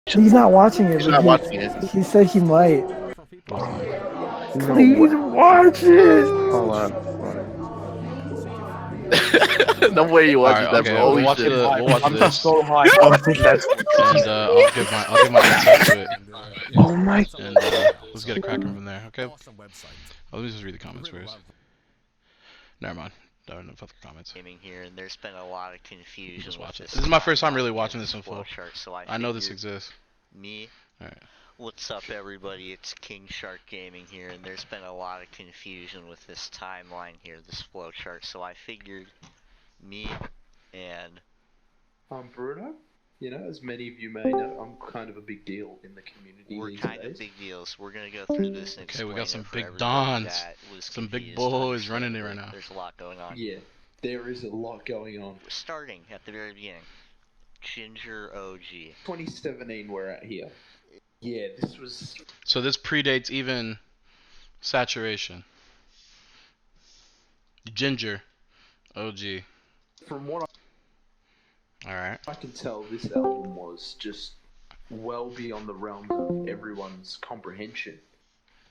He's not watching it, He's but not watching it. he said he might. What's next? Please watch it. Hold on. No way you watch Alright, it, that okay, bro. Holy we'll watch shit. I'm this, just so hyped on that's and I'll give my insight to it, Oh my. and let's get it cracking from there. Okay. Let me just read the comments first. Never mind. Don't know fuck the comments. Here, and there's been a lot of confusion. Just watch it. This This is my first time really watching this in full. so I know this exists. Me. Alright. What's up, everybody? It's King Shark Gaming here, and there's been a lot of confusion with this timeline here, this flowchart. So I figured me and I'm Bruno. You know, as many of you may know, I'm kind of a big deal in the community. we're these kind days. of big deals. We're gonna go through this and Okay, we got explain some it for big everybody dons. that was Some big confused, boys running it right now. There's a lot going on. Yeah, there is a lot going on. We're starting at the very beginning. Ginger OG. 2017, we're at here. Yeah, this was. So this predates even saturation. Ginger OG. From what Alright. I can tell, this album was just well beyond the realms of everyone's comprehension.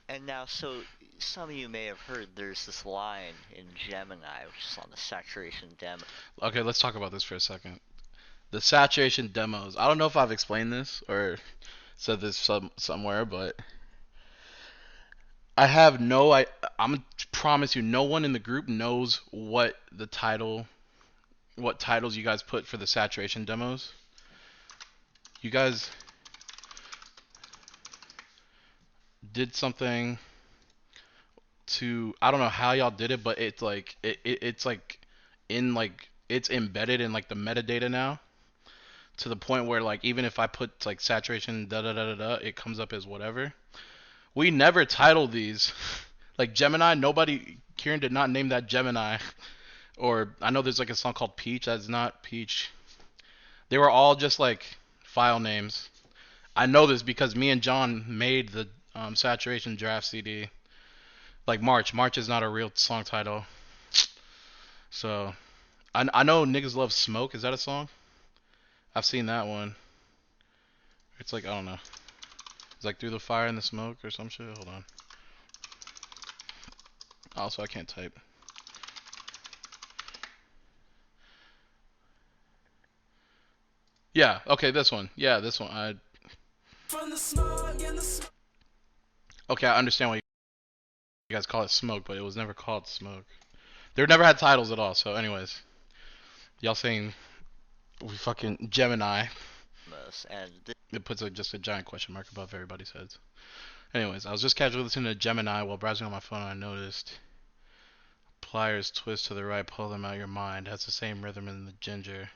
And now, so some of you may have heard there's this line in Gemini, which is on the saturation demo. Okay, let's talk about this for a second. The saturation demos. I don't know if I've explained this or said this somewhere, but I have no. I'm promise you, no one in the group knows what the title, what titles you guys put for the saturation demos. You guys did something to, I don't know how y'all did it, but it's like it's like in like it's embedded in like the metadata now, to the point where like even if I put like saturation da da da da da, it comes up as whatever. We never titled these like Gemini. Nobody, Kieran did not name that Gemini. Or I know there's like a song called Peach. That's not Peach. They were all just like file names. I know this because me and John made the saturation draft CD. Like March. March is not a real song title. So I know niggas love smoke. Is that a song? I've seen that one. It's like, I don't know. It's like through the fire and the smoke or some shit. Hold on. Also, I can't type. Yeah, okay, this one. Yeah, this one. Okay, I understand why you guys call it smoke, but it was never called smoke. They never had titles at all, so anyways. Y'all saying we fucking Gemini. And It puts just a giant question mark above everybody's heads. Anyways, I was just casually listening to Gemini while browsing on my phone and I noticed pliers twist to the right, pull them out your mind. Has the same rhythm in the ginger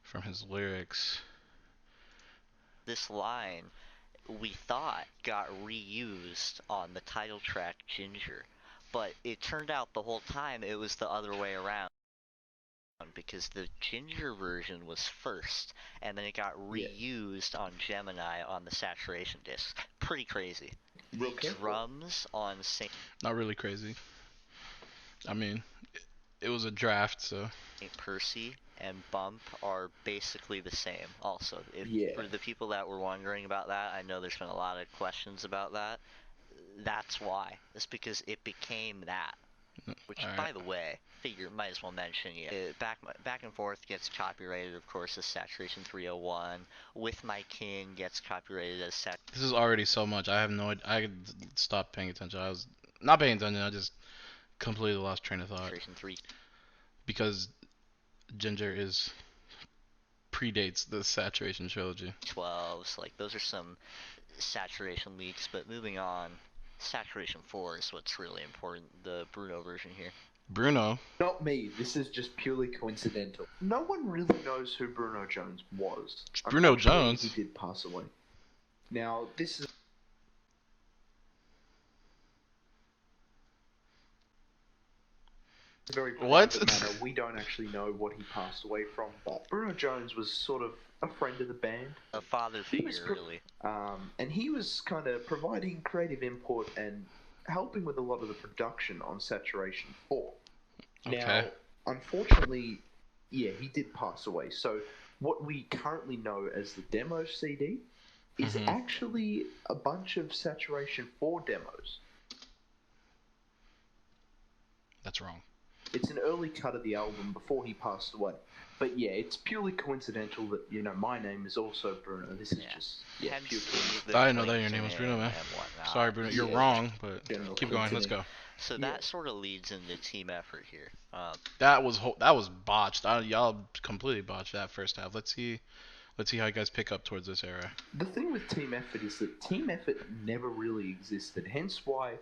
from his lyrics. this line, we thought, got reused on the title track Ginger. But it turned out the whole time it was the other way around. Because the Ginger version was first, and then it got reused on Gemini on the saturation disc. Pretty crazy. Real The careful. drums on Saint Not really crazy. I mean, it was a draft, so. Percy and Bump are basically the same. Also, for the people that were wondering about that, I know there's been a lot of questions about that. That's why. It's because it became that. Which, by the way, figure might as well mention. Yeah, back and forth gets copyrighted, of course, as Saturation 301. With My King gets copyrighted as This is already so much. I have no idea. I stopped paying attention. I was not paying attention. I just completely lost train of thought. Saturation 3. Because Ginger predates the Saturation trilogy. 12s, like those are some saturation leaks. But moving on, Saturation 4 is what's really important. The Bruno version here. Bruno? Not me. This is just purely coincidental. No one really knows who Bruno Jones was. Bruno Jones? He did pass away. Now, this is a very private matter. We don't actually know what he passed away from, but Bruno Jones was sort of a friend of the band. A father figure, really. And he was kind of providing creative input and helping with a lot of the production on Saturation 4. Okay. Now, unfortunately, yeah, he did pass away. So what we currently know as the demo CD is actually a bunch of Saturation 4 demos. That's wrong. It's an early cut of the album before he passed away. But yeah, it's purely coincidental that, you know, my name is also Bruno. This is just, yeah, pure coincidence. I didn't know that your name was Bruno, man. Sorry, Bruno. You're wrong, but keep going. Let's go. So that sort of leads into team effort here. That was botched. Y'all completely botched that first half. Let's see how you guys pick up towards this era. The thing with team effort is that team effort never really existed. Hence why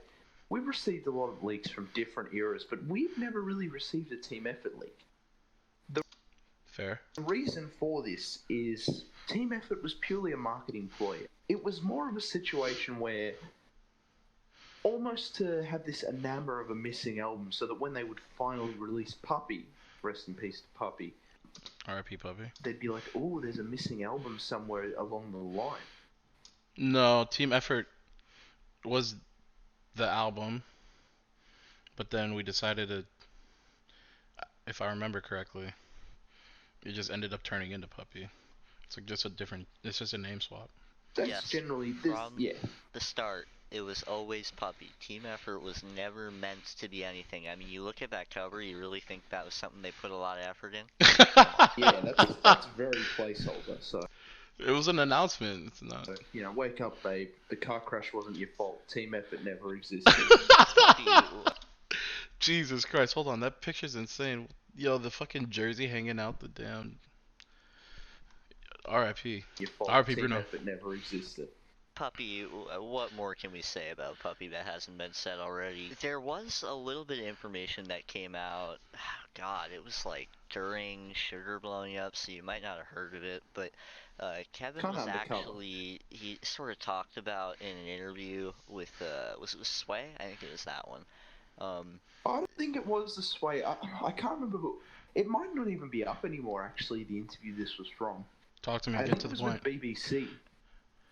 we've received a lot of leaks from different eras, but we've never really received a team effort leak. Fair. The reason for this is team effort was purely a marketing ploy. It was more of a situation where almost to have this enamor of a missing album so that when they would finally release Puppy, rest in peace to Puppy, R.I.P. Puppy, they'd be like, oh, there's a missing album somewhere along the line. No, team effort was the album, but then we decided to, if I remember correctly, it just ended up turning into Puppy. It's like it's just a name swap. That's generally this, from the start. It was always Puppy. Team effort was never meant to be anything. I mean, you look at that cover, you really think that was something they put a lot of effort in? Yeah, that's very placeholder. So it was an announcement. It's not. You know, wake up, babe. The car crash wasn't your fault. Team effort never existed. Jesus Christ! Hold on, that picture's insane. Yo, the fucking jersey hanging out the damn. R.I.P. R.I.P. Bruno. Team effort never existed. Puppy, what more can we say about Puppy that hasn't been said already? There was a little bit of information that came out, God, it was like during Sugar blowing up, so you might not have heard of it, but Kevin was actually, he sort of talked about in an interview with, was it with Sway? I think it was that one. I don't think it was the Sway, I can't remember who, it might not even be up anymore actually, the interview this was from. Talk to me, I get think to it the was point. with BBC.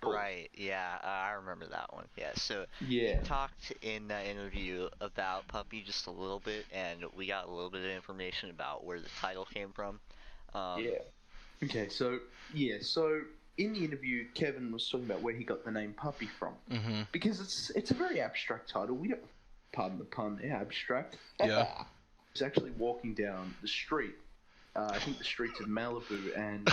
Right, yeah, I remember that one. Yeah, so he talked in that interview about Puppy just a little bit, and we got a little bit of information about where the title came from. Okay, so in the interview, Kevin was talking about where he got the name Puppy from. Mm-hmm. Because it's a very abstract title. We don't, pardon the pun, abstract. Yeah. He's actually walking down the street. I think the streets of Malibu, and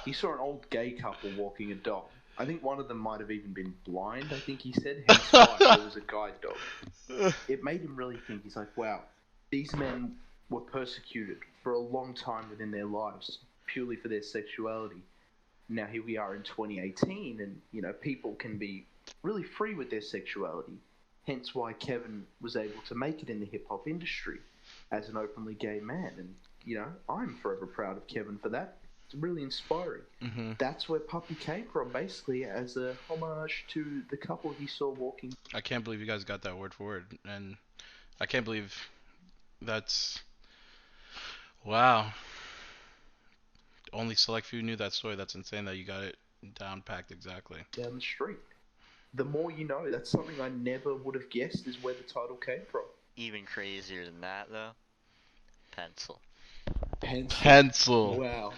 he saw an old gay couple walking a dog. I think one of them might have even been blind, I think he said, hence why it was a guide dog. It made him really think, he's like, wow, these men were persecuted for a long time within their lives, purely for their sexuality. Now here we are in 2018, and, you know, people can be really free with their sexuality. Hence why Kevin was able to make it in the hip-hop industry as an openly gay man. And, you know, I'm forever proud of Kevin for that. It's really inspiring. Mm-hmm. That's where Puppy came from, basically, as a homage to the couple he saw walking. I can't believe you guys got that word for word, and I can't believe that's... Wow. Only select few knew that story. That's insane that you got it down packed exactly. Down the street. The more you know, that's something I never would have guessed is where the title came from. Even crazier than that, though, Pencil. Pencil. Wow.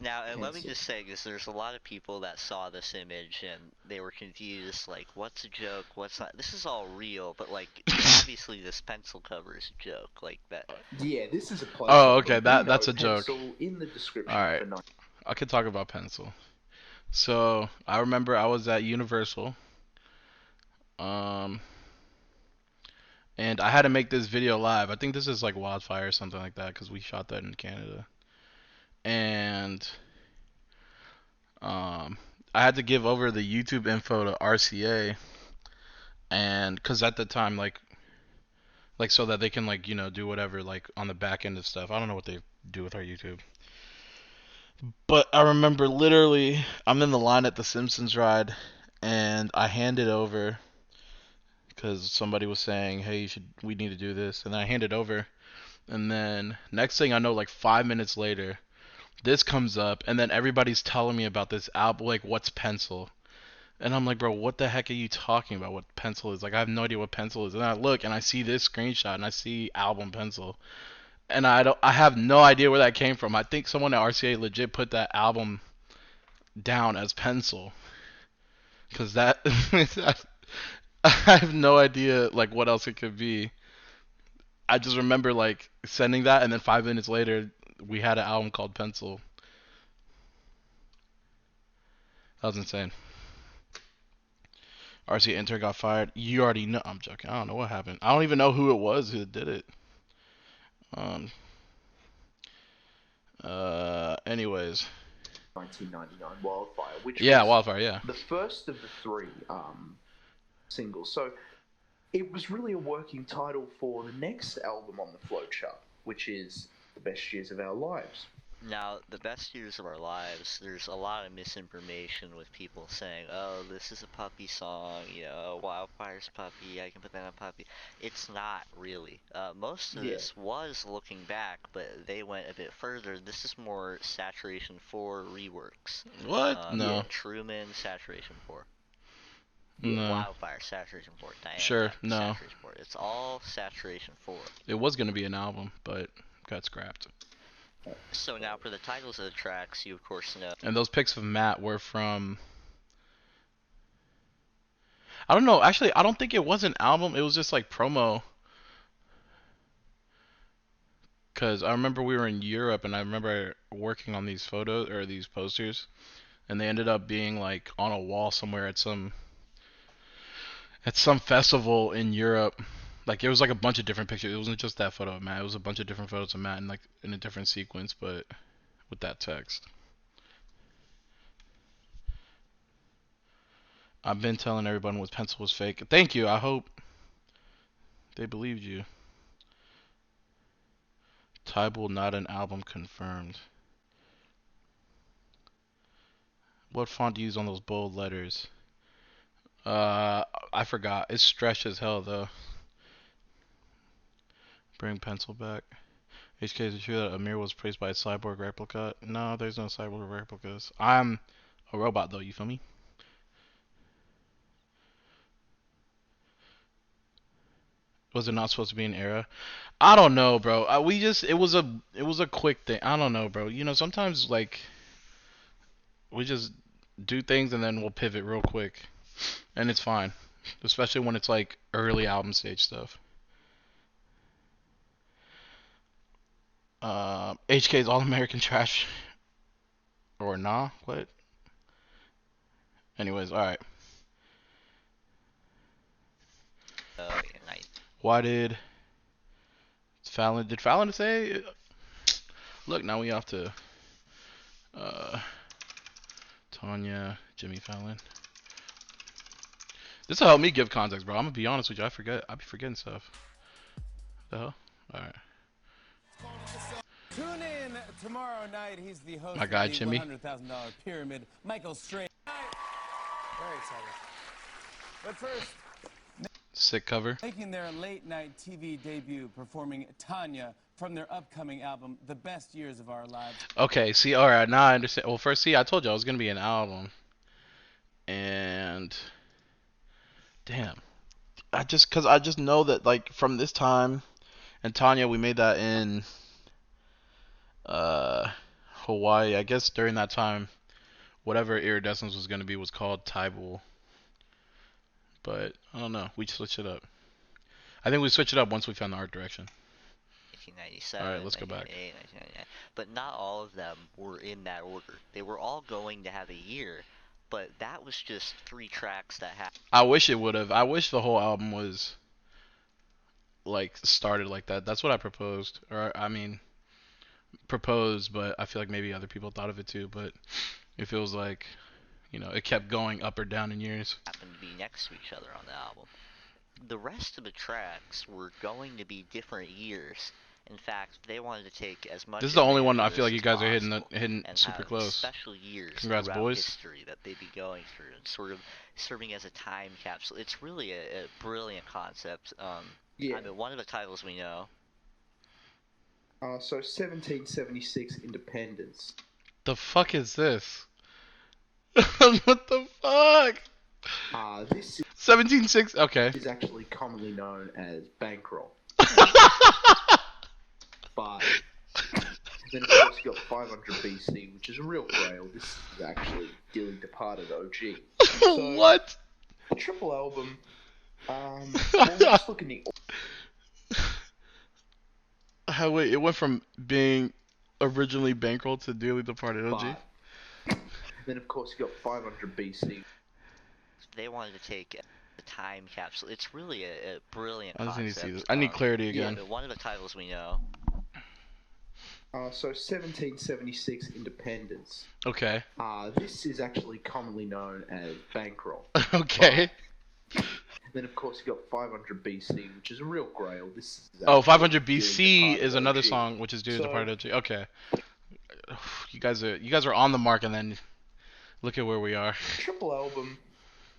Now, and let me just say, because there's a lot of people that saw this image and they were confused, like, what's a joke, what's not. This is all real, but, like, obviously this pencil cover is a joke, like that. Yeah, this is a place. Oh, okay, that's a joke. In the description. All right, I could talk about Pencil. So, I remember I was at Universal, and I had to make this video live. I think this is like Wildfire or something like that, because we shot that in Canada. And I had to give over the YouTube info to RCA, and because at the time, like so that they can, like, you know, do whatever, like, on the back end of stuff. I don't know what they do with our YouTube, but I remember literally I'm in the line at the Simpsons ride, and I hand it over because somebody was saying, hey, we need to do this, and I hand it over, and then next thing I know, like 5 minutes later, this comes up, and then everybody's telling me about this album, like, what's Pencil? And I'm like, bro, what the heck are you talking about? What Pencil is? Like, I have no idea what Pencil is. And I look, and I see this screenshot, and I see album Pencil. and I have no idea where that came from. I think someone at RCA legit put that album down as Pencil, because that I have no idea like what else it could be. I just remember like sending that, and then 5 minutes later we had an album called Pencil. That was insane. RCA intern got fired. You already know. I'm joking. I don't know what happened. I don't even know who it was who did it. Anyways. 1999 Wildfire, which Yeah, was Wildfire, yeah. the first of the three singles. So it was really a working title for the next album on the flowchart, which is The Best Years of Our Lives. Now, The Best Years of Our Lives, there's a lot of misinformation with people saying, oh, this is a Puppy song, you know, Wildfire's Puppy, I can put that on Puppy. It's not really. Most of this was looking back, but they went a bit further. This is more Saturation 4 reworks. What? No. Yeah, Truman, Saturation 4. No. Wildfire, Saturation 4. Diana, Sure, no. Saturation 4. It's all Saturation 4. It was going to be an album, but got scrapped. So now for the titles of the tracks, you of course know. And those pics of Matt were from... I don't know. Actually, I don't think it was an album. It was just like promo. Because I remember we were in Europe, and I remember working on these photos, or these posters. And they ended up being like on a wall somewhere at some festival in Europe. Like, it was like a bunch of different pictures. It wasn't just that photo of Matt. It was a bunch of different photos of Matt in, like, in a different sequence, but with that text. I've been telling everyone with Pencil was fake. Thank you. I hope they believed you. Tybal, not an album confirmed. What font do you use on those bold letters? I forgot. It's stretched as hell, though. Bring Pencil back. HK, is it true that Amir was praised by a cyborg replica? No, there's no cyborg replicas. I'm a robot, though, you feel me? Was it not supposed to be an era? I don't know, bro. It was a quick thing. I don't know, bro. You know, sometimes, like, we just do things and then we'll pivot real quick. And it's fine. Especially when it's, like, early album stage stuff. HK's All-American Trash. Or nah? What? Anyways, alright. Night. Why did Fallon say? Look, now we have to Tanya, Jimmy Fallon. This will help me give context, bro. I'm gonna be honest with you. I be forgetting stuff. The hell? Alright. Tune in tomorrow night. He's the host My guy, of the Jimmy. $100,000 Pyramid, Michael Strain. Very excited. But first, Sick cover. making their late night TV debut, performing Tanya from their upcoming album, The Best Years of Our Lives. Okay, see, alright, now I understand. Well, first, see, I told you I was gonna be an album. And damn. I just know that, like, from this time, and Tanya, we made that in Hawaii. I guess during that time, whatever Iridescence was gonna be was called Tybal. But I don't know. We switched it up. I think we switched it up once we found the art direction. 1997. All right, let's go back. 1999. But not all of them were in that order. They were all going to have a year, but that was just 3 tracks that happened. I wish it would have. I wish the whole album was like started like that. That's what I proposed, or I mean, proposed. But I feel like maybe other people thought of it too. But it feels like, you know, it kept going up or down in years. Happened to be next to each other on the album. The rest of the tracks were going to be different years. In fact, they wanted to take as much. This is the only one I advantage feel of like you this guys as are hitting possible and super have close. Special years Congrats, throughout boys. history that they'd be going through and sort of serving as a time capsule. It's really a brilliant concept. Yeah. I mean, one of the titles we know. So 1776 Independence. The fuck is this? What the fuck? This 17.6. Okay. is actually commonly known as bankroll. But then of course you got 500 BC, which is a real grail. This is actually dearly departed OG. So, What? the triple album. Well, we're just looking at How wait? It went from being originally bankroll to dearly departed OG. But then of course you got 500 BC. They wanted to take a time capsule. It's really a brilliant I just need to concept. see this. I need clarity again. Yeah, one of the titles we know. So 1776 independence. Okay. This is actually commonly known as bankroll. Okay. Then of course you got 500 BC, which is a real grail. This is 500 dearly BC departed is another OG. song, which is dearly So- departed OG. Okay. You guys are on the mark, and then look at where we are. Triple album.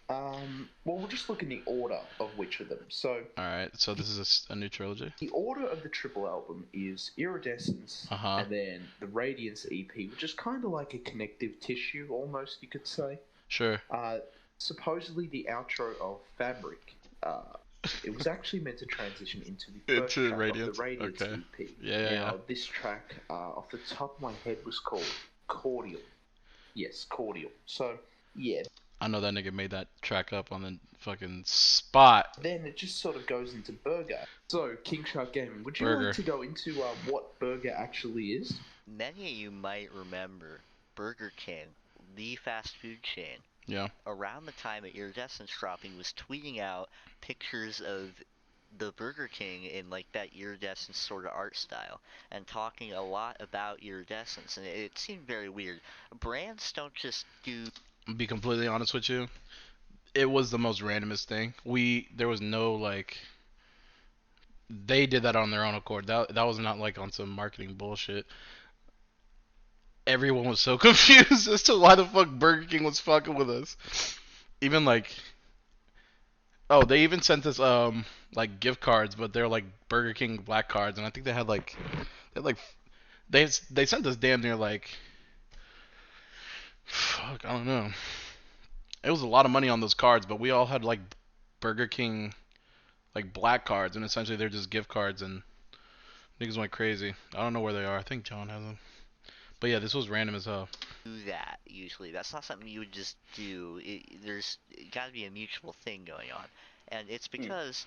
Well, we'll just look in the order of which of them. So All right. So this is a new trilogy. the order of the triple album is Iridescence, Uh-huh. and then the Radiance EP, which is kind of like a connective tissue, almost you could say. Sure. Supposedly the outro of Fabric. It was actually meant to transition into the first Into track Radiance? of the Radiance Okay. EP. Yeah. Now, this track, off the top of my head, was called Cordial. Yes, Cordial. So, yeah. I know that nigga made that track up on the fucking spot. Then it just sort of goes into Burger. So, King Shark Gaming, would you Burger. like to go into what Burger actually is? Many of you might remember Burger King, the fast food chain. Yeah. Around the time of Iridescence dropping, was tweeting out pictures of the Burger King in like that Iridescence sort of art style, and talking a lot about Iridescence, and it seemed very weird. Brands don't just do. I'll be completely honest with you. It was the most randomest thing. There was no like. They did that on their own accord. That was not like on some marketing bullshit. Everyone was so confused as to why the fuck Burger King was fucking with us. Even like, oh, they even sent us like gift cards, but they're like Burger King black cards, and I think they sent us damn near like, fuck, I don't know. It was a lot of money on those cards, but we all had like Burger King like black cards, and essentially they're just gift cards, and niggas went crazy. I don't know where they are. I think John has them. But yeah, this was random as hell. Do that usually. That's not something you would just do. There's got to be a mutual thing going on, and it's because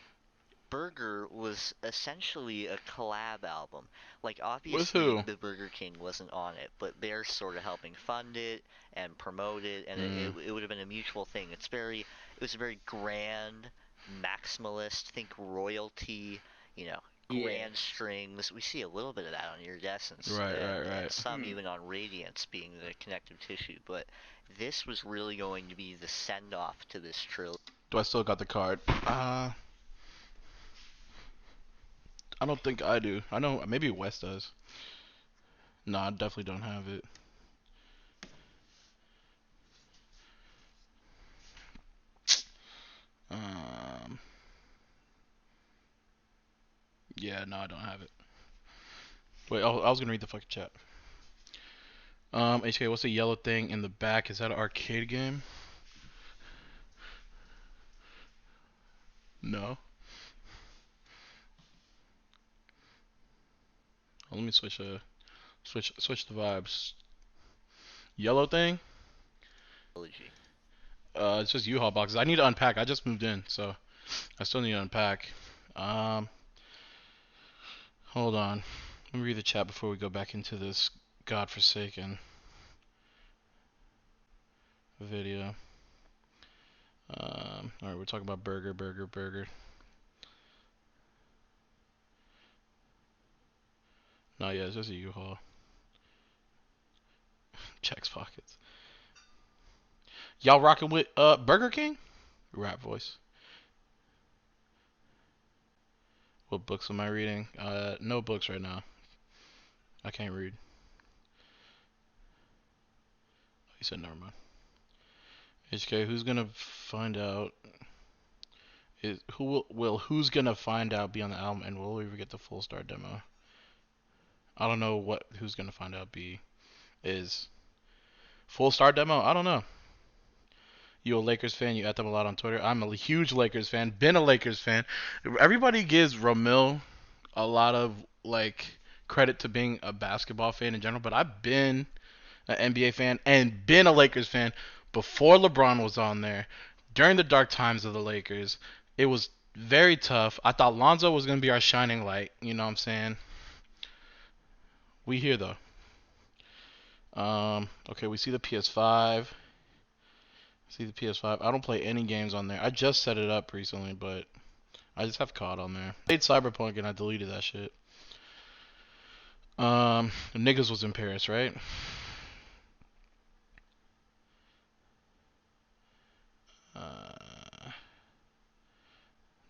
Burger was essentially a collab album. Like obviously who? the Burger King wasn't on it, but they're sort of helping fund it and promote it, and it would have been a mutual thing. It was a very grand, maximalist. Think royalty, grand strings. We see a little bit of that on Iridescence. Right. And some even on Radiance being the connective tissue. But this was really going to be the send-off to this trilogy. Do I still got the card? I don't think I do. I know maybe Wes does. No, I definitely don't have it. Yeah, no, I don't have it. Wait, I was gonna read the fucking chat. HK, what's the yellow thing in the back? Is that an arcade game? No. Let me switch the vibes. Yellow thing? It's just U-Haul boxes. I need to unpack. I just moved in, so I still need to unpack. Hold on. Let me read the chat before we go back into this godforsaken video. Alright, we're talking about burger. No, yeah, it's just a U-Haul. Checks pockets. Y'all rocking with Burger King? Rap voice. What books am I reading? No books right now. I can't read. He said never mind. HK, who's gonna find out? Who's gonna find out be on the album, and will we ever get the full star demo? I don't know what who's gonna find out is. Full star demo? I don't know. You a Lakers fan? You at them a lot on Twitter. I'm a huge Lakers fan. Been a Lakers fan. Everybody gives Ramil a lot of like credit to being a basketball fan in general, but I've been an NBA fan and been a Lakers fan before LeBron was on there. During the dark times of the Lakers, it was very tough. I thought Lonzo was going to be our shining light. You know what I'm saying? We here though. Okay, we see the PS5. See the PS5. I don't play any games on there. I just set it up recently, but I just have COD on there. I played Cyberpunk and I deleted that shit. Niggas was in Paris, right?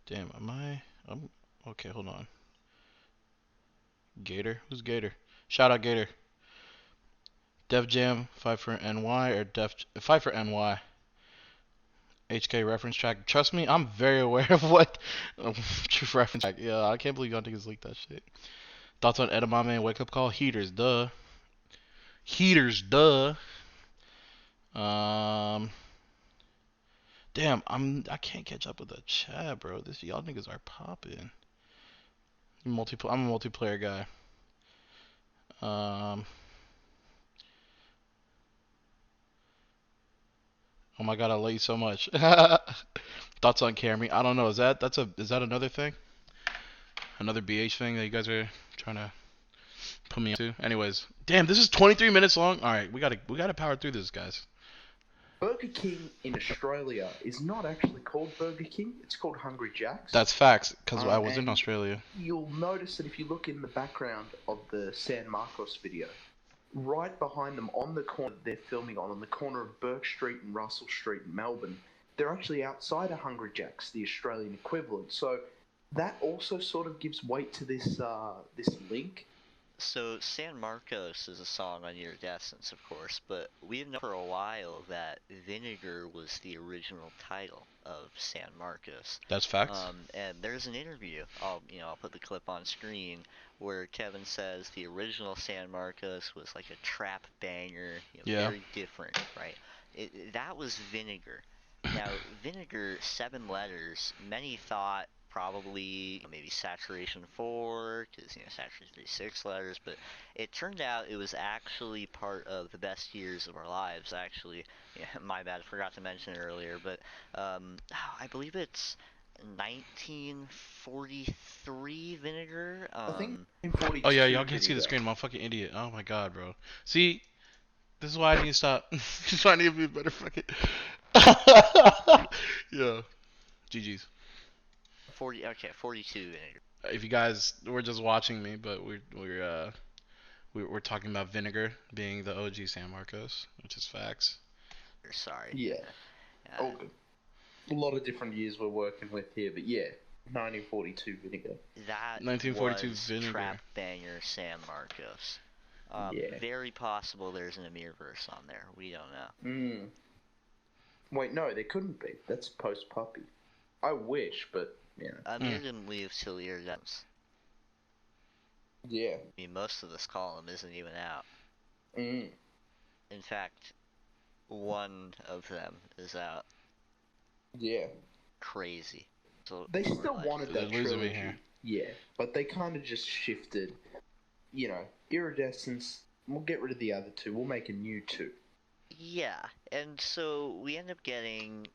Damn, okay, hold on. Gator? Who's Gator? Shout out Gator. Def Jam, Fight for NY, or Fight for NY. HK reference track. Trust me, I'm very aware of what reference track. Yeah, I can't believe y'all niggas leaked that shit. Thoughts on Edamame and Wake Up Call? Heaters, duh. Heaters, duh. Damn, I can't catch up with the chat, bro. Y'all niggas are popping. I'm a multiplayer guy. Oh my god, I love you so much. Thoughts on Camry? I don't know. Is that another thing? Another BH thing that you guys are trying to put me into? Anyways, damn, this is 23 minutes long. All right, we gotta power through this, guys. Burger King in Australia is not actually called Burger King. It's called Hungry Jack's. That's facts, because I was in Australia. You'll notice that if you look in the background of the San Marcos video, right behind them on the corner they're filming on the corner of Burke Street and Russell Street in Melbourne, they're actually outside of Hungry Jack's, the Australian equivalent. So that also sort of gives weight to this link. So San Marcos is a song on Iridescence, of course, but we've known for a while that Vinegar was the original title of San Marcos. That's facts. And there's an interview. I'll put the clip on screen where Kevin says the original San Marcos was like a trap banger, very different, right? That was Vinegar. Now, Vinegar, 7 letters. Many thought probably maybe Saturation 4, because Saturation 3, 6 letters, but it turned out it was actually part of the best years of our lives, actually. Yeah, my bad, I forgot to mention it earlier, but I believe it's 1943 Vinegar. I think 1942. Oh yeah, y'all can't see the screen. I'm a fucking idiot. Oh my god, bro. See, this is why I need to stop. This is why I need to be better fucking. Yeah. GG's. 42 Vinegar. If you guys were just watching me, but we're talking about Vinegar being the OG San Marcos, which is facts. Sorry. Yeah. All good. A lot of different years we're working with here, but yeah, 1942 Vinegar. That 1942 was Vinegar. Trap banger San Marcos. Yeah. Very possible there's an Amir verse on there. We don't know. Wait, no, there couldn't be. That's post Puppy. I wish, but yeah. Amir didn't leave till Iridescence. Yeah. I mean, most of this column isn't even out. Mm. In fact, one of them is out. Yeah. Crazy. So They still wanted that They're losing me trilogy. here. Yeah, but they kind of just shifted. Iridescence. We'll get rid of the other two. We'll make a new two. Yeah, and so we end up getting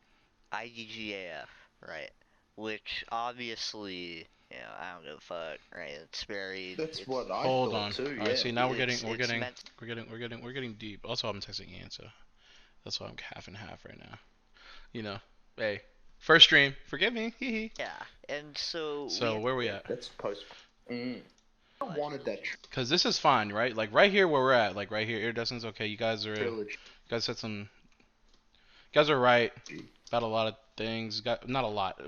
IDGAF, right? Which obviously, I don't give a fuck, right? It's very. That's what I Hold thought on. too. Alright, see now we're getting deep. Also, I'm texting Ian, so that's why I'm half and half right now. Hey, first stream. Forgive me. Yeah, and so. So where we at? That's post. I wanted that Because this is fine, right? Like right here where we're at, like right here, Iridescence. Okay, you guys trilogy. said some. You guys are right about a lot of things. Not a lot.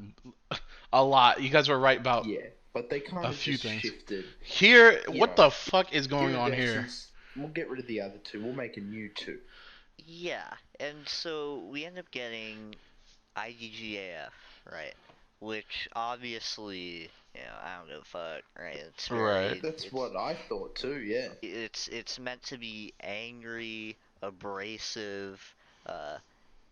A lot. You guys were right about But they kind of few just things. shifted. Here. What the fuck is going on here? Iridescence, We'll get rid of the other two. We'll make a new two. Yeah, and so we end up getting IDGAF, right? Which obviously, I don't give a fuck, right? It's very, That's what I thought too. Yeah. It's meant to be angry, abrasive,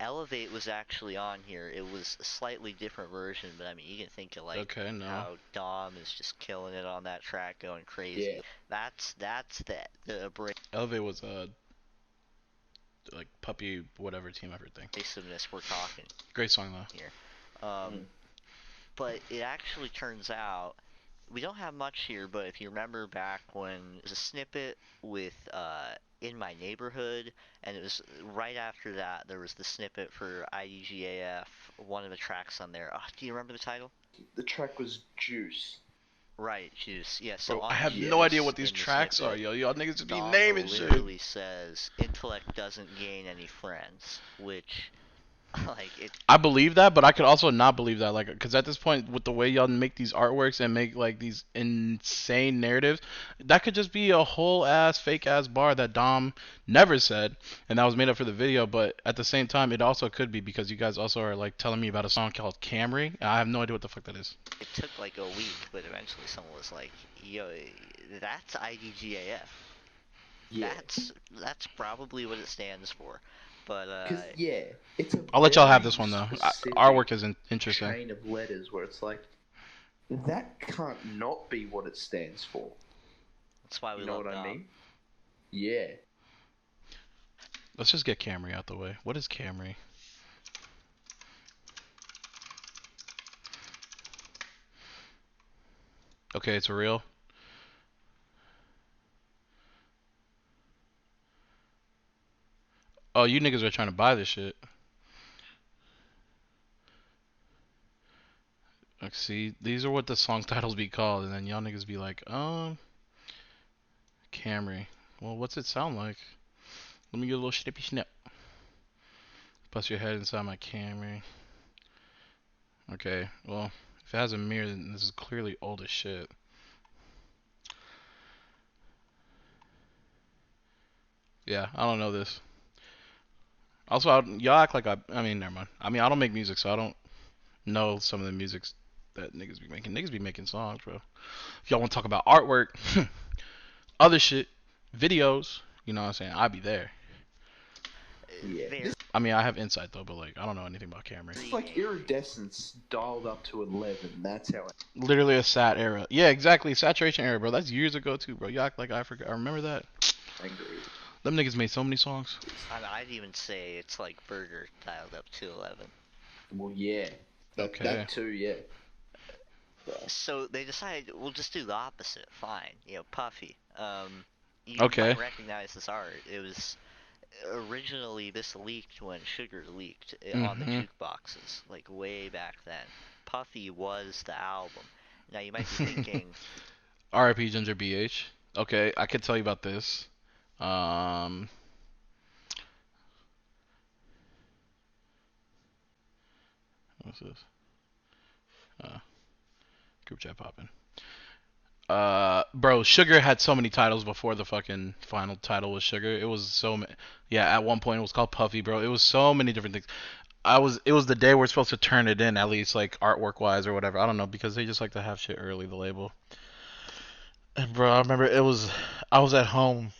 Elevate was actually on here. It was a slightly different version, but I mean, you can think of like how Dom is just killing it on that track, going crazy. Yeah. That's the Elevate was like Puppy whatever team effort thing. abrasiveness we're talking Great song though. here. But it actually turns out we don't have much here, but if you remember back when there's a snippet with In My Neighborhood, and it was right after that there was the snippet for IDGAF, one of the tracks on there. Do you remember the title? The track was Juice. Right, Juice. Yeah, so Bro, I have no idea what these tracks are, yo. Y'all niggas just be naming shit. Literally says, intellect doesn't gain any friends, which... like I believe that, but I could also not believe that, like, because at this point, with the way y'all make these artworks and make like these insane narratives, that could just be a whole ass fake ass bar that Dom never said, and that was made up for the video. But at the same time, it also could be because you guys also are like telling me about a song called Camry, and I have no idea what the fuck that is. It took like a week, but eventually someone was like, "Yo, that's IDGAF." Yeah. That's probably what it stands for. But yeah, it's a I'll let y'all have this one though. Artwork is interesting. Chain of letters where it's like that can't not be what it stands for. That's why we know love what Dom. I mean? Yeah. Let's just get Camry out the way. What is Camry? Okay, it's real. Oh, you niggas are trying to buy this shit. Like, see, these are what the song titles be called, and then y'all niggas be like, Camry. Well, what's it sound like? Let me get a little snippy snip. Bust your head inside my Camry. Okay, well, if it has a mirror, then this is clearly old as shit. Yeah, I don't know this. Also, y'all act like I mean, never mind. I mean, I don't make music, so I don't know some of the musics that niggas be making. Niggas be making songs, bro. If y'all want to talk about artwork, other shit, videos, you know what I'm saying? I'd be there. Yeah. I mean, I have insight though, but like, I don't know anything about Camry. It's like Iridescence dialed up to 11. That's how it. Literally a sat era. Yeah, exactly. Saturation era, bro. That's years ago too, bro. You act like I forgot. I remember that. I agree. Them niggas made so many songs. I'd even say it's like Burger dialed up to 11. Well, yeah. That too, yeah. So they decided we'll just do the opposite. Fine, you know, Puffy. You might recognize this art. It was originally this leaked when Sugar leaked on the jukeboxes, like way back then. Puffy was the album. Now you might be thinking, R.I.P. Ginger BH. Okay, I could tell you about this. What's this? Group chat popping. Bro, Sugar had so many titles before the fucking final title was Sugar. It was so many. Yeah, at one point it was called Puffy, bro. It was so many different things. It was the day we're supposed to turn it in, at least like artwork wise or whatever. I don't know, because they just like to have shit early, the label. And bro, I remember I was at home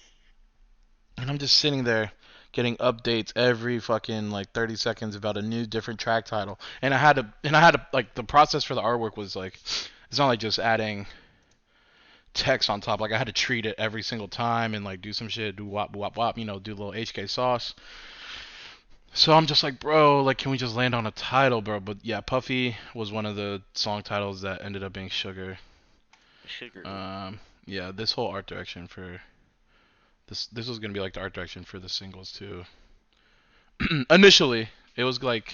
and I'm just sitting there getting updates every fucking like 30 seconds about a new different track title. And I had to like, the process for the artwork was like, it's not like just adding text on top. Like I had to treat it every single time and like do some shit, do wop wop wop, you know, do a little HK sauce. So I'm just like, bro, like, can we just land on a title, bro? But yeah, Puffy was one of the song titles that ended up being Sugar. Yeah, this whole art direction for this was gonna be like the art direction for the singles too. Initially, it was like,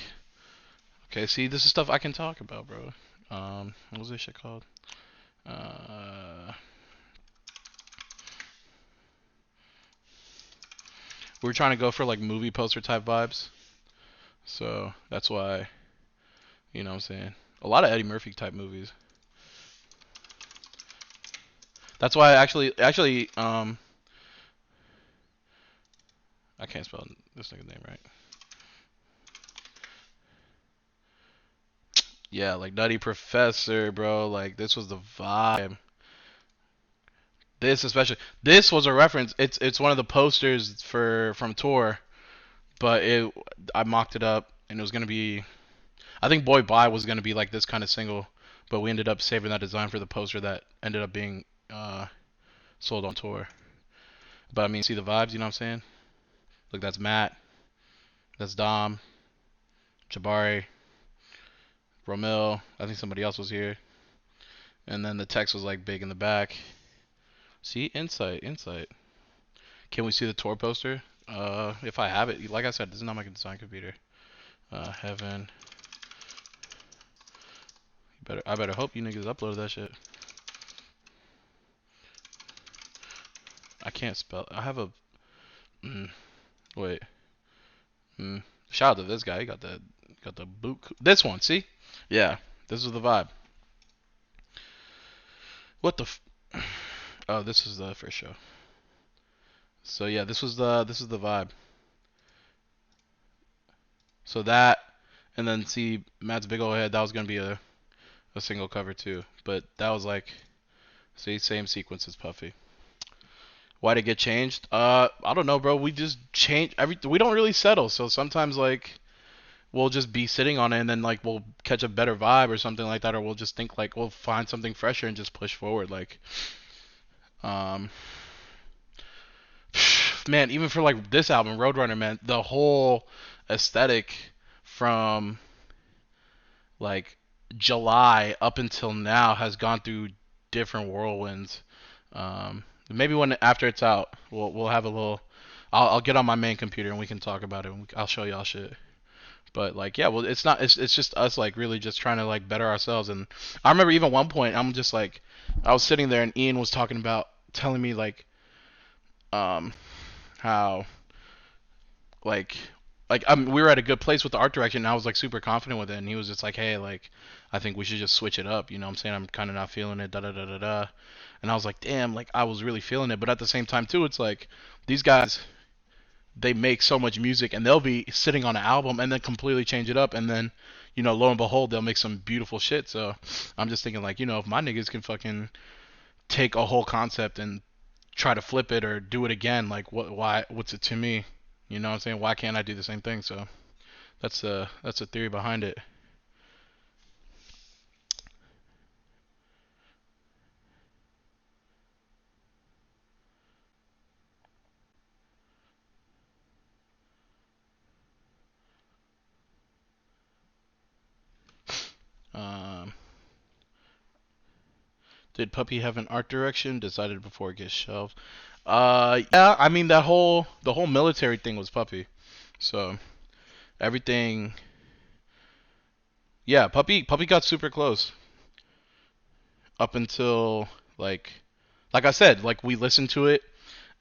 okay, see, this is stuff I can talk about, bro. What was this shit called? We were trying to go for like movie poster type vibes, so that's why, you know what I'm saying, a lot of Eddie Murphy type movies. That's why actually I can't spell this nigga's name right. Yeah, like Nutty Professor, bro. Like this was the vibe. This especially. This was a reference. It's one of the posters from Tour but I mocked it up, and it was gonna be. I think Boy Bye was gonna be like this kind of single, but we ended up saving that design for the poster that ended up being sold on tour. But I mean, see the vibes, you know what I'm saying? Look, that's Matt, that's Dom, Jabari, Romil. I think somebody else was here, and then the text was like big in the back. See, insight. Can we see the tour poster? If I have it, like I said, this is not my design computer. Heaven. I better hope you niggas uploaded that shit. I can't spell. I have a. Wait. Shout out to this guy. He got the boot. This one, see? Yeah, this is the vibe. What the? Oh, this is the first show. So yeah, this is the vibe. So that, and then see Matt's big old head. That was gonna be a single cover too, but that was like, see, same sequence as Puffy. Why'd it get changed? I don't know, bro. We just change we don't really settle. So sometimes like we'll just be sitting on it, and then like we'll catch a better vibe or something like that, or we'll just think like we'll find something fresher and just push forward. Like, man, even for like this album, Roadrunner, man, the whole aesthetic from like July up until now has gone through different whirlwinds. Maybe when after it's out, we'll have a little. I'll get on my main computer and we can talk about it. I'll show y'all shit. But like, yeah, well, it's not. It's just us like really just trying to like better ourselves. And I remember even one point, I'm just like, I was sitting there and Ian was talking about telling me like, how like we were at a good place with the art direction, and I was like super confident with it, and he was just like, hey, like I think we should just switch it up, you know what I'm saying? I'm kind of not feeling it, da da da da da. And I was like, damn, like I was really feeling it, but at the same time too, it's like these guys, they make so much music, and they'll be sitting on an album and then completely change it up, and then, you know, lo and behold, they'll make some beautiful shit. So I'm just thinking like, you know, if my niggas can fucking take a whole concept and try to flip it or do it again, like what's it to me? You know what I'm saying? Why can't I do the same thing? So that's the theory behind it. Did Puppy have an art direction? Decided before it gets shelved. Yeah, I mean the whole military thing was Puppy. So everything, yeah, Puppy got super close up until like I said, like we listened to it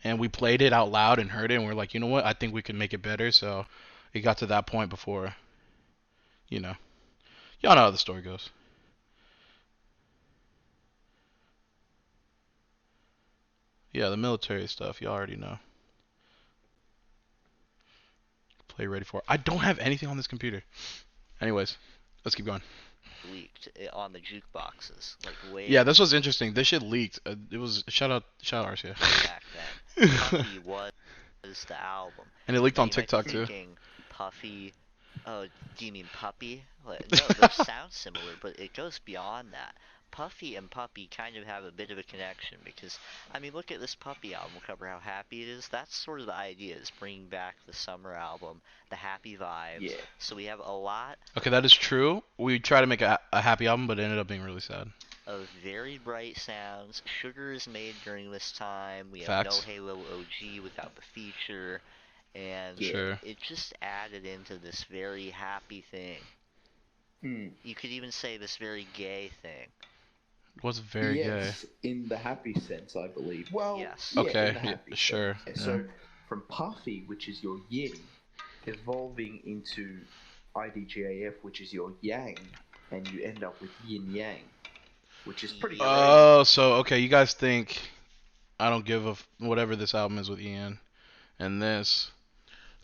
and we played it out loud and heard it, and we're like, you know what? I think we can make it better. So it got to that point before, you know, y'all know how the story goes. Yeah, the military stuff, you already know. Play ready for. I don't have anything on this computer. Anyways, let's keep going. Leaked on the jukeboxes, like way. Yeah, this was interesting. This shit leaked. It was shout out Arcia. Back then, Puffy was the album. And it leaked Now, on you might be TikTok too. thinking, Puffy. Oh, do you mean Puppy? Like, no, they sound similar, but it goes beyond that. Puffy and Puppy kind of have a bit of a connection because, I mean, look at this Puppy album cover, how happy it is. That's sort of the idea, is bringing back the summer album, the happy vibes. Yeah. So we have a lot Okay, that is true. We tried to make a happy album, but it ended up being really sad. of very bright sounds. Sugar is made during this time. We have Facts. no Halo OG without the feature. And Sure. it just added into this very happy thing. You could even say this very gay thing. Was very yes, in the happy sense, I believe. Well, Yes. yeah, Okay, in the happy sense. sure. Yeah, so from Puffy, which is your yin, evolving into IDGAF, which is your yang, and you end up with yin yang, which is pretty amazing. Oh, so okay, you guys think I don't give a whatever this album is with Ian, and this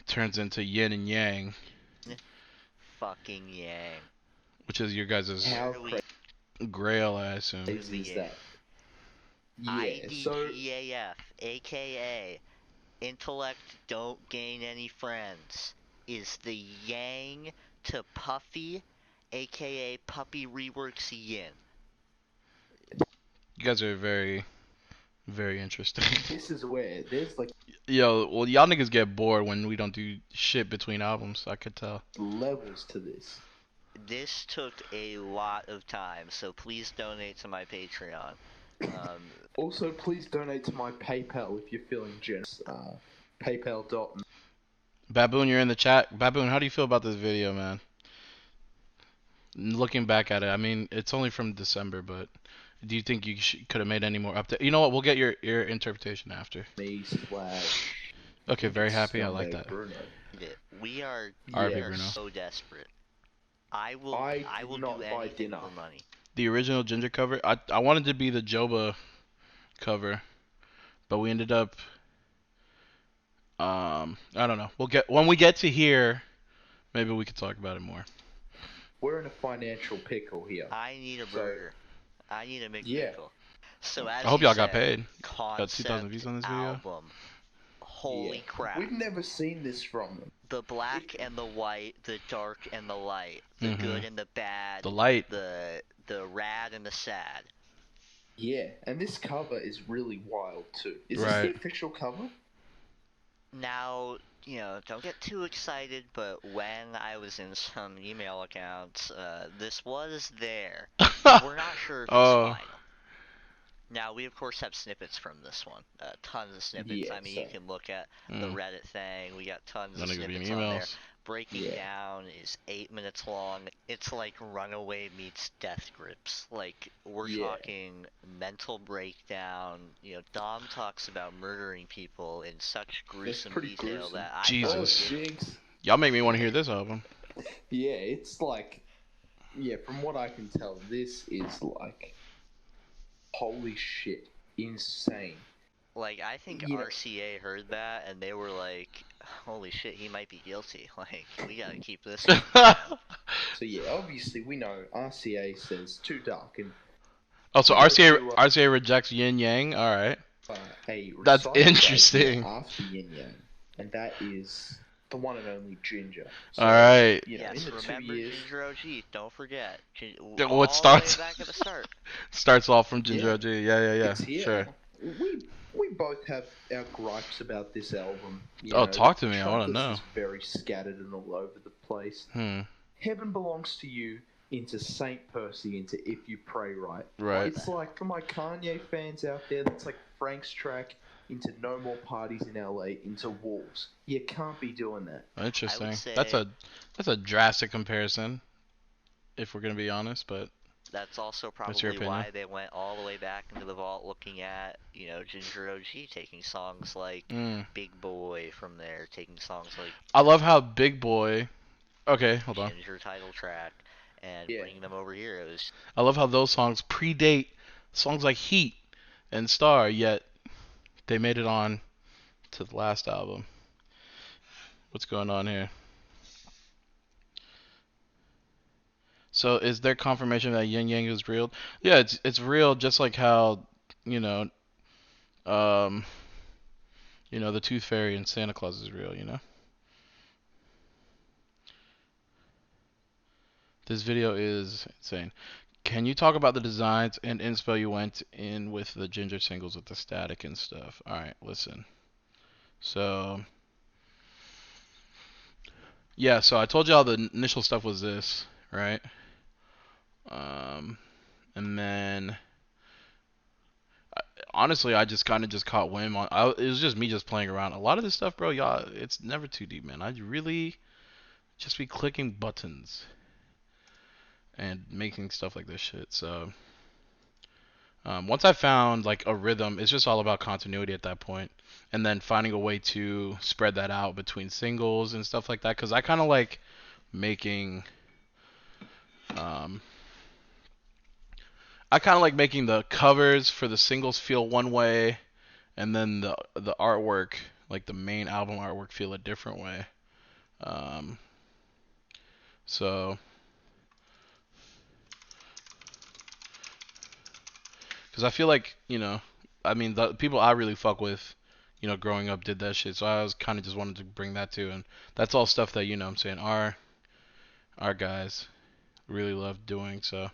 turns into yin and yang, Fucking yang. which is your guys' How grail, I assume. crazy is that? Yeah, so IDGAF, aka Intellect Don't Gain Any Friends. is the Yang to Puffy, aka Puppy Reworks Yin. You guys are very, very interesting. This is where there's like Yo, well, y'all niggas get bored when we don't do shit between albums. I could tell. levels to this. This took a lot of time, so please donate to my Patreon. Also, please donate to my PayPal if you're feeling generous. PayPal.me. Baboon, you're in the chat. Baboon, how do you feel about this video, man? Looking back at it, I mean, it's only from December, but do you think you could have made any more update? You know what? We'll get your interpretation after. Me slash. Okay, very happy. I like that. Bruno. We are, RB we are Bruno. so desperate. I will did not do buy anything dinner. for money. The original Ginger cover. I wanted to be the Joba cover, but we ended up. I don't know. When we get to here, maybe we could talk about it more. We're in a financial pickle here. I need a burger. I need a McPickle. Yeah. So as I hope you y'all got said, paid. Concept Got 2,000 views on this video. album. Holy crap. We've never seen this from them. The black and the white, the dark and the light, the good and the bad, The light. the rad and the sad. Yeah, and this cover is really wild too. Is Right. this the official cover? Now, you know, don't get too excited, but when I was in some email accounts, this was there. We're not sure if it's final. Now, we of course have snippets from this one. Tons of snippets. Yeah, I mean, you can look at the Reddit thing. We got tons of None of snippets you on there. emails. Breaking Down is 8 minutes long. It's like Runaway meets Death Grips. Like, we're talking mental breakdown. You know, Dom talks about murdering people in such gruesome detail gruesome. that I Jesus. thought Jinx. Y'all make me want to hear this album. Yeah, it's like, from what I can tell, this is like, holy shit, insane. Like, I think RCA heard that and they were like, holy shit, he might be guilty. Like, we gotta keep this. So yeah, obviously we know RCA says too dark and Oh, so RCA rejects Yin Yang. All right. That's recital interesting. after Yin Yang, and that is the one and only Ginger. So, All right. You know, Yes, in the remember 2 years, Ginger OG, don't forget. What starts? All the way back at the start. Starts off from Ginger OG. Yeah. it's here. Sure. We both have our gripes about this album. You Oh, know, talk to me. I the wanna track list know. is very scattered and all over the place. Heaven Belongs to You into Saint Percy into If You Pray Right. Right. It's like, for my Kanye fans out there, that's like Frank's track into No More Parties in LA into Wolves. You can't be doing that. Interesting. say- That's a drastic comparison, if we're gonna be honest. But That's also your probably opinion? why they went all the way back into the vault looking at, you know, Ginger OG taking songs like Big Boy from there, taking songs like I love how Big Boy. Okay, hold on. Ginger title track, and bringing them over here. It was I love how those songs predate songs like Heat and Star, yet they made it on to the last album. What's going on here? So is there confirmation that Yin Yang is real? Yeah, it's real, just like how, the Tooth Fairy and Santa Claus is real, you know? This video is insane. Can you talk about the designs and inspo you went in with the Ginger singles with the static and stuff? Alright, listen. So, yeah, so I told y'all the initial stuff was this, right? And then, honestly, I just kind of just caught wind on. It was just me just playing around. A lot of this stuff, bro, y'all, it's never too deep, man. I really just be clicking buttons and making stuff like this shit. So, once I found like a rhythm, it's just all about continuity at that point, and then finding a way to spread that out between singles and stuff like that. Cause I kind of like making, the covers for the singles feel one way, and then the artwork, like the main album artwork, feel a different way. So, because I feel like, the people I really fuck with, you know, growing up did that shit. So I was kind of just wanted to bring that too, and that's all stuff that, you know what I'm saying, our guys really love doing. So,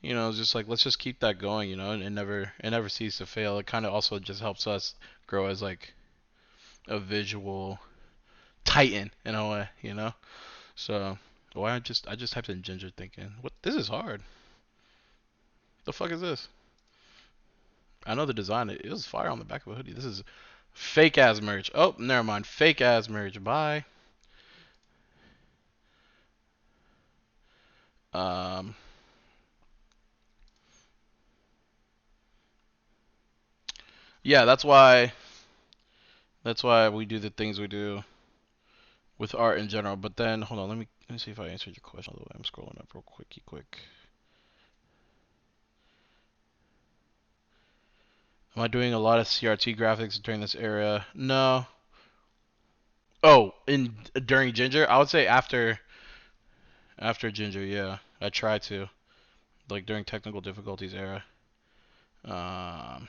you know, it's just like, let's just keep that going, you know, and it never ceases to fail. It kind of also just helps us grow as like a visual titan in a way, you know. So, well, I just typed in ginger thinking, what, this is hard. The fuck is this? I know the design, it was fire on the back of a hoodie. This is fake ass merch. Oh, never mind. Fake ass merch. Bye. Yeah, that's why we do the things we do with art in general. But then, hold on, let me see if I answered your question. By the way, I'm scrolling up real quick. Am I doing a lot of CRT graphics during this era? No. Oh, during Ginger? I would say after Ginger, yeah. I try to. Like during technical difficulties era. I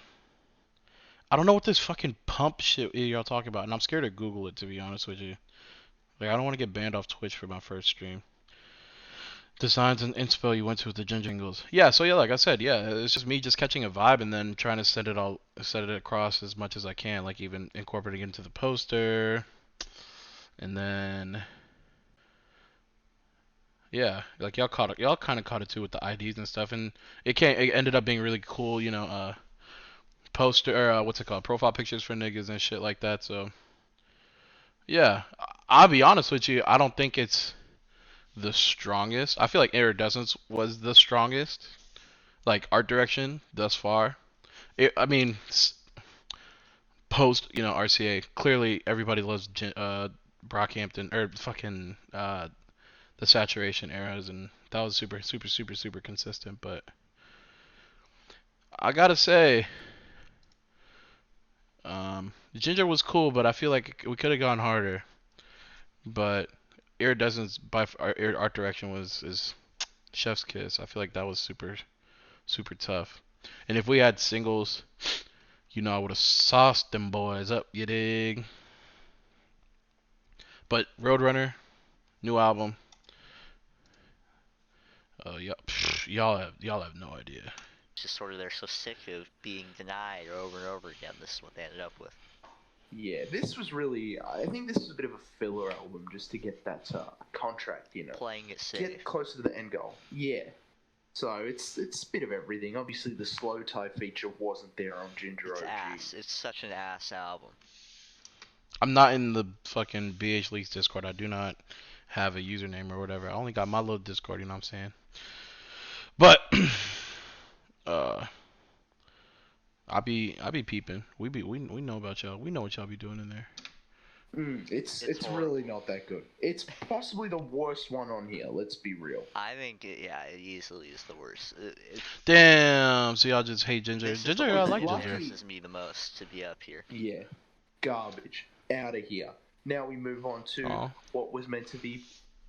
don't know what this fucking pump shit y'all talking about, and I'm scared to Google it, to be honest with you. Like, I don't want to get banned off Twitch for my first stream. Designs and inspo you went to with the ginger jingles. Yeah, so yeah, like I said, yeah, it's just me just catching a vibe and then trying to set it across as much as I can, like even incorporating it into the poster. And then yeah, like y'all kind of caught it too with the IDs and stuff, and it ended up being really cool, you know, poster or what's it called, profile pictures for niggas and shit like that. So yeah, I'll be honest with you, I don't think it's the strongest. I feel like Iridescence was the strongest, like art direction thus far. I mean, post, you know, RCA. Clearly, everybody loves Brockhampton or fucking the saturation eras, and that was super consistent. But I gotta say, Ginger was cool, but I feel like we could have gone harder. But Iridescence by art direction is chef's kiss. I feel like that was super tough. And if we had singles, you know, I would have sauced them boys up, you dig? But Roadrunner, new album. Y'all have no idea. Just sort of they're so sick of being denied over and over again. This is what they ended up with. Yeah, this was really, I think this is a bit of a filler album just to get that contract, you know. Playing it safe. Get closer to the end goal. Yeah. So it's a bit of everything. Obviously the slow tie feature wasn't there on Ginger It's OG. ass. It's such an ass album. I'm not in the fucking BH Leaks Discord. I do not have a username or whatever. I only got my little Discord, you know what I'm saying? But I be peeping. We know about y'all. We know what y'all be doing in there. It's really not that good. It's possibly the worst one on here. Let's be real. I think it easily is the worst. Damn. So y'all just hate Ginger. Ginger, I like Ginger. This is me the most to be up here. Yeah, garbage. Out of here. Now we move on to what was meant to be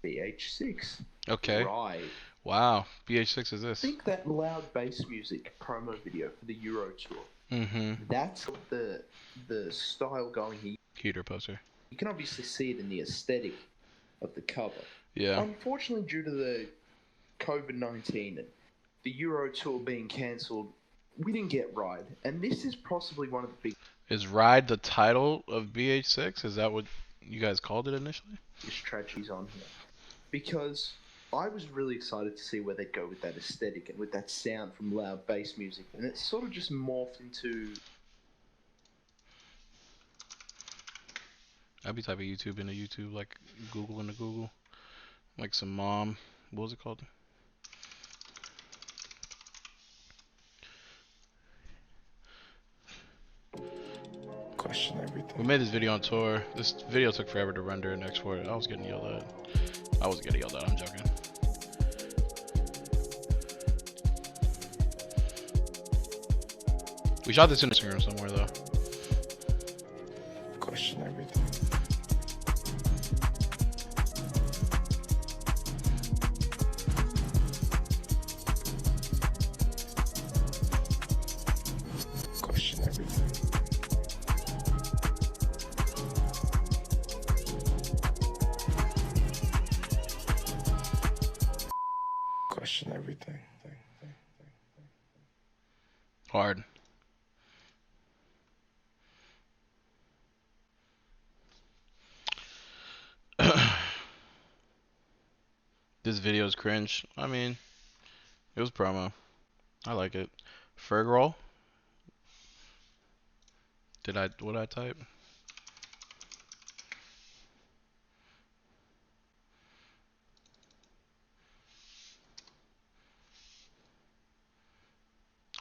BH6. Okay. Right. Wow. BH6 is this? I think that loud bass music promo video for the Euro tour. Mm-hmm. That's the style going here. Cuter poster. You can obviously see it in the aesthetic of the cover. Yeah. Unfortunately, due to the COVID-19 and the Euro tour being cancelled, we didn't get Ride. And this is possibly one of the big... Is Ride the title of BH6? Is that what you guys called it initially? Tragedies on here. Because I was really excited to see where they'd go with that aesthetic and with that sound from loud bass music. And it sort of just morphed into... I'd be typing YouTube into YouTube, like Google into Google. Like some mom... What was it called? Question everything. We made this video on tour. This video took forever to render and export. I was getting yelled at. I wasn't getting yelled at, I'm joking. We shot this in Instagram somewhere though. Question everything. Question everything. Question everything. Hard. This video is cringe. I mean, it was promo. I like it. Ferg roll. What did I type?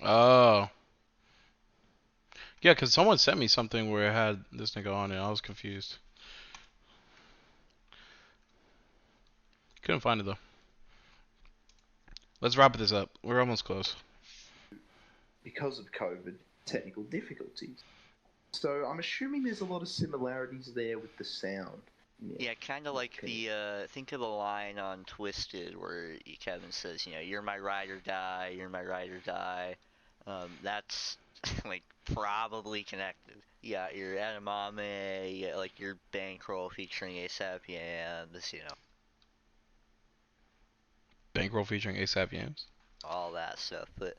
Oh. Yeah, because someone sent me something where it had this nigga on it. I was confused. Couldn't find it though. Let's wrap this up. We're almost close. Because of COVID, technical difficulties. So I'm assuming there's a lot of similarities there with the sound. Yeah, kind of like the, think of the line on Twisted where Kevin says, you know, you're my ride or die, you're my ride or die. That's, like, probably connected. Yeah, your edamame, you got, like, your bankroll featuring ASAP Yams, you know. Bankroll featuring ASAP Yams. All that stuff, but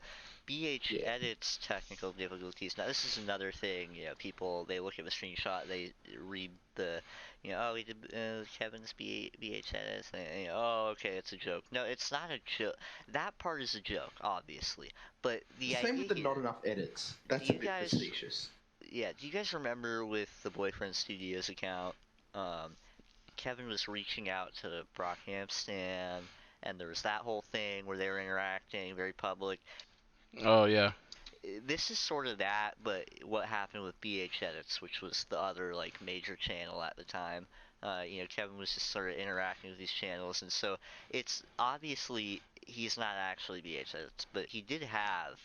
BH edits technical difficulties. Now this is another thing, you know, people, they look at the screenshot, they read the, you know, oh, we did Kevin's BH edits, and, you know, oh, okay, it's a joke. No, it's not a joke. That part is a joke, obviously, but the same with the not enough edits. That's a bit facetious. Yeah, do you guys remember with the Boyfriend Studios account, Kevin was reaching out to Brockhampton, and there was that whole thing where they were interacting, very public. Oh, yeah. This is sort of that, but what happened with BH Edits, which was the other, like, major channel at the time. You know, Kevin was just sort of interacting with these channels, and so it's obviously, he's not actually BH Edits, but he did have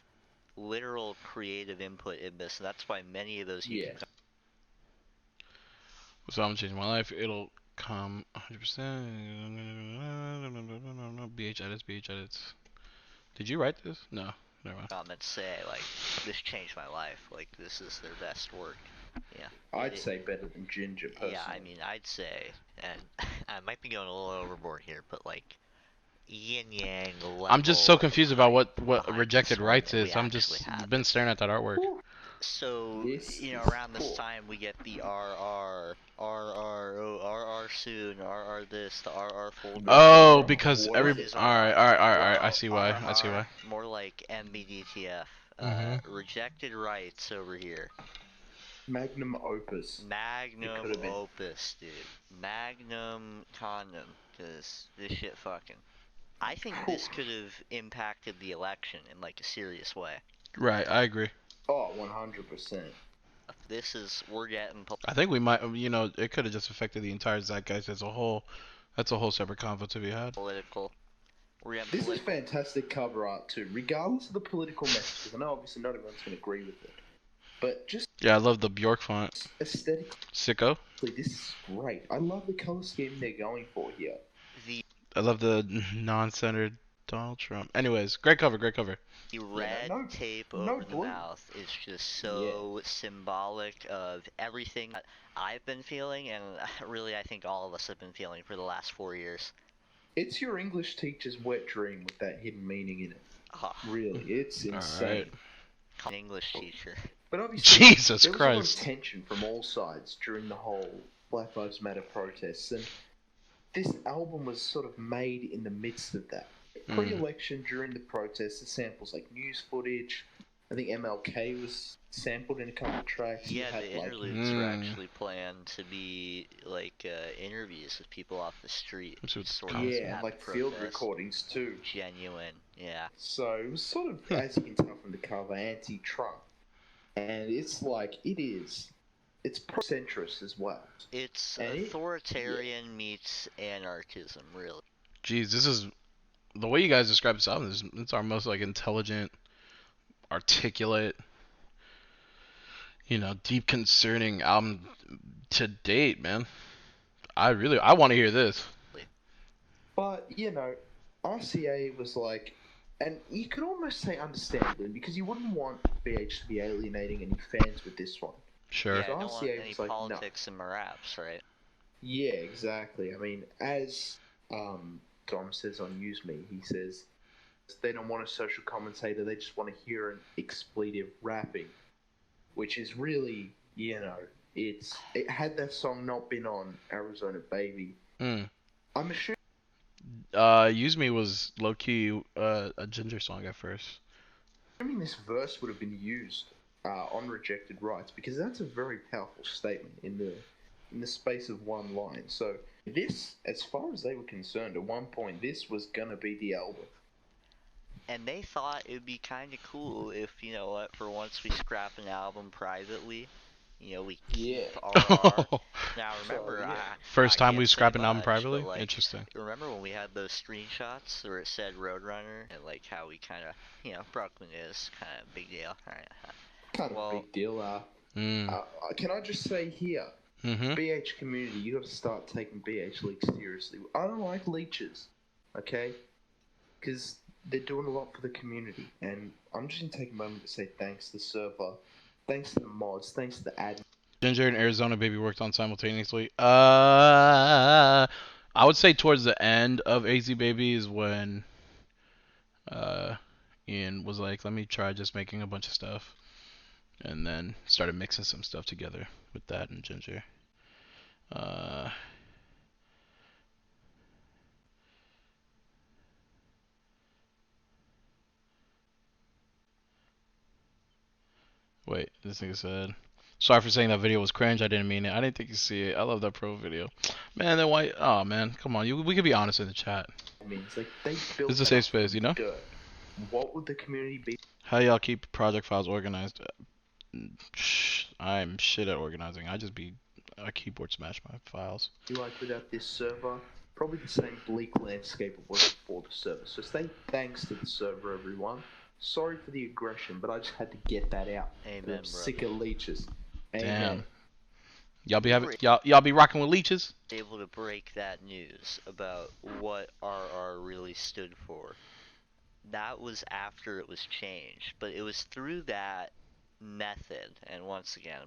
literal creative input in this, and that's why many of those YouTube So I'm changing my life. It'll come 100%. BH edits, BH edits. Did you write this? No, never mind. comments say, like, this changed my life, like, this is their best work. Yeah. I'd say better than Ginger, personally. Yeah, I mean, I'd say, and I might be going a little overboard here, but, like, yin yang level. I'm just so confused about what rejected rights is. I'm just been staring at that artwork. So, you know, around this time we get the RR soon, RR this, the RR folder. Oh, because alright, I see why. More like MBDTF. Rejected rights over here. Magnum opus. Magnum opus, dude. Magnum condom, cause this shit fucking. I think this could have impacted the election in, like, a serious way. Right, I agree. Oh, 100%. This is, we're getting. I think we might, you know, it could have just affected the entire zeitgeist as a whole. That's a whole separate convo to be had. Political. This is fantastic cover art too, regardless of the political messages. I know obviously not everyone's going to agree with it, but just yeah, I love the Bjork font. Aesthetically, Sicko. This is great. I love the color scheme they're going for here. I love the non-centered Donald Trump. Anyways, great cover, great cover. The red tape over the mouth is just so symbolic of everything that I've been feeling, and really I think all of us have been feeling for the last 4 years. It's your English teacher's wet dream with that hidden meaning in it. Really, it's insane. An English teacher. But obviously, Jesus there was Christ. a lot of tension from all sides during the whole Black Lives Matter protests, and this album was sort of made in the midst of that. Pre-election, during the protests, the samples like news footage. I think MLK was sampled in a couple of tracks. Yeah, the interludes were actually planned to be like interviews with people off the street. Yeah, like field recordings too. Genuine, yeah. So it was sort of, as you can tell from the cover, anti-Trump. And it's like, it's pro-centrist as well. It's authoritarian meets anarchism, really. Jeez, this is, the way you guys describe this album, it's our most, like, intelligent, articulate, you know, deep concerning album to date, man. I want to hear this. But, you know, RCA was like, and you could almost say understandably, because you wouldn't want BH to be alienating any fans with this one. Sure. Yeah, so don't want any politics in my raps, right? Yeah, exactly. I mean, as Dom says on Use Me, he says, They don't want a social commentator. They just want to hear an expletive rapping, which is really, you know, it had that song not been on Arizona Baby. I'm assuming. Use Me was low key a Ginger song at first. Assuming this verse would have been used on Rejected Rights, because that's a very powerful statement in the space of one line. So this, as far as they were concerned, at one point, this was gonna be the album. And they thought it would be kind of cool if, you know what, for once we scrap an album privately. You know, we keep our Now remember, So, yeah. First I time can't we say scrap an album much, privately? but, like, Interesting. remember when we had those screenshots where it said Roadrunner and like how we kind of, you know, Brooklyn is kind of a big deal, right? Kind of a big deal. Can I just say here, BH community, you got to start taking BH leaks seriously. I don't like leeches, okay? Because they're doing a lot for the community, and I'm just gonna take a moment to say thanks to the server, thanks to the mods, thanks to the admin. Ginger and Arizona Baby worked on simultaneously. I would say towards the end of AZ Baby is when Ian was like, let me try just making a bunch of stuff, and then started mixing some stuff together with that and Ginger. Wait, this thing said, sorry for saying that video was cringe. I didn't mean it. I didn't think you see it. I love that pro video. Man, then why? Oh man, come on. We could be honest in the chat. I mean, it's like they built. This is a safe space, you know. Dirt. What would the community be? How y'all keep project files organized? I'm shit at organizing. I keyboard smash my files. Like without this server, probably the same bleak landscape it was before the server. So say thanks to the server, everyone. Sorry for the aggression, but I just had to get that out. Amen, I'm bro. sick of leeches. Damn. Y'all be rocking with leeches? Able to break that news about what RR really stood for. That was after it was changed, but it was through that method, and once again,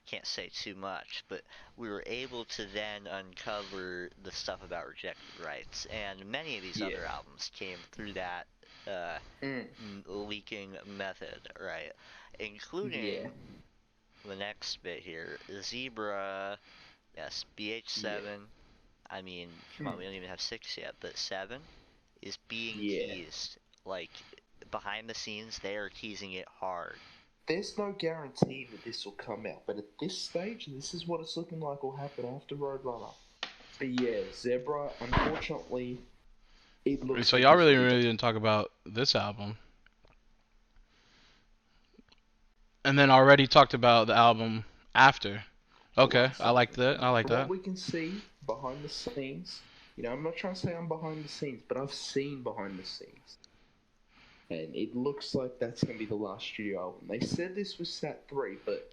can't say too much, but we were able to then uncover the stuff about Rejected Rights, and many of these other albums came through that leaking method, right? Including the next bit here, Zebra, yes, BH7. I mean, come on, we don't even have 6 yet, but 7 is being teased. Like, behind the scenes, they are teasing it hard. There's no guarantee that this will come out, but at this stage, this is what it's looking like will happen after Roadrunner. But yeah, Zebra, unfortunately, it looks. So y'all really didn't talk about this album, and then already talked about the album after. Okay, I like that. What we can see behind the scenes, you know, I'm not trying to say I'm behind the scenes, but I've seen behind the scenes. And it looks like that's going to be the last studio album. They said this was Sat 3, but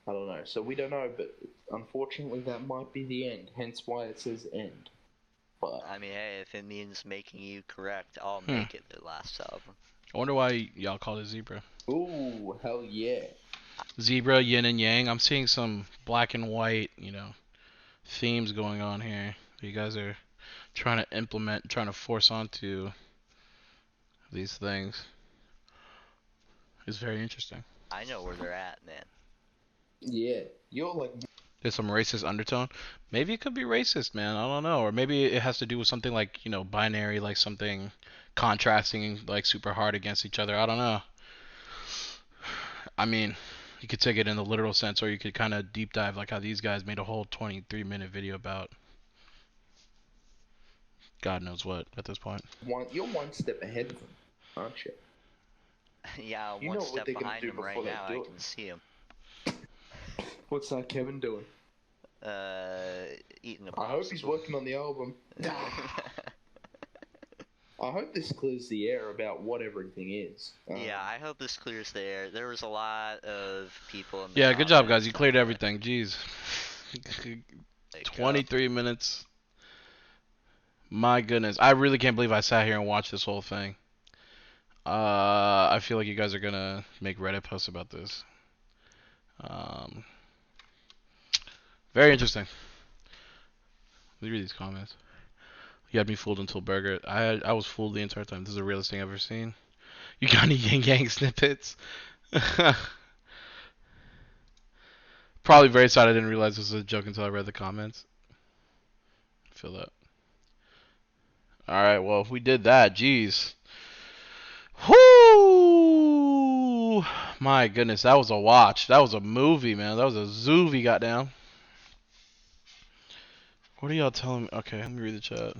I don't know. So we don't know, but unfortunately that might be the end. Hence why it says end. But I mean, hey, if it means making you correct, I'll make it the last album. I wonder why y'all call it Zebra. Ooh, hell yeah. Zebra, yin and yang. I'm seeing some black and white, you know, themes going on here. You guys are trying to implement, trying to force onto these things. It's very interesting. I know where they're at, man. Yeah, you're like... There's some racist undertone. Maybe it could be racist, man. I don't know. Or maybe it has to do with something like, you know, binary, like something contrasting like super hard against each other. I don't know. I mean, you could take it in the literal sense, or you could kind of deep dive like how these guys made a whole 23-minute video about God knows what at this point. You're one step ahead of them, aren't you? Yeah, you one step behind him right now. I can see him. What's Kevin doing? Eating a popsicle. I hope he's working on the album. I hope this clears the air about what everything is. Yeah, I hope this clears the air. There was a lot of people in the Yeah, good job, guys. You cleared everything. Jeez. 23 minutes. My goodness. I really can't believe I sat here and watched this whole thing. I feel like you guys are going to make Reddit posts about this. Very interesting. Let me read these comments. You had me fooled until Burger. I was fooled the entire time. This is the realest thing I've ever seen. You got any Yang Yang snippets? Probably very sad I didn't realize this was a joke until I read the comments. I feel that. Alright, well, if we did that, jeez. Whoo! My goodness, that was a watch. That was a movie, man. That was a zoovie, goddamn. What are y'all telling me? Okay, let me read the chat.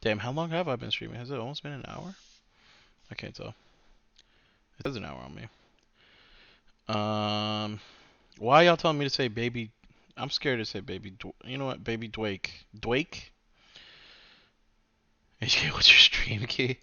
Damn, how long have I been streaming? Has it almost been an hour? I can't tell. It says an hour on me. Why y'all telling me to say baby? I'm scared to say baby. You know what? Baby Dwake. Dwake? HK, what's your stream key?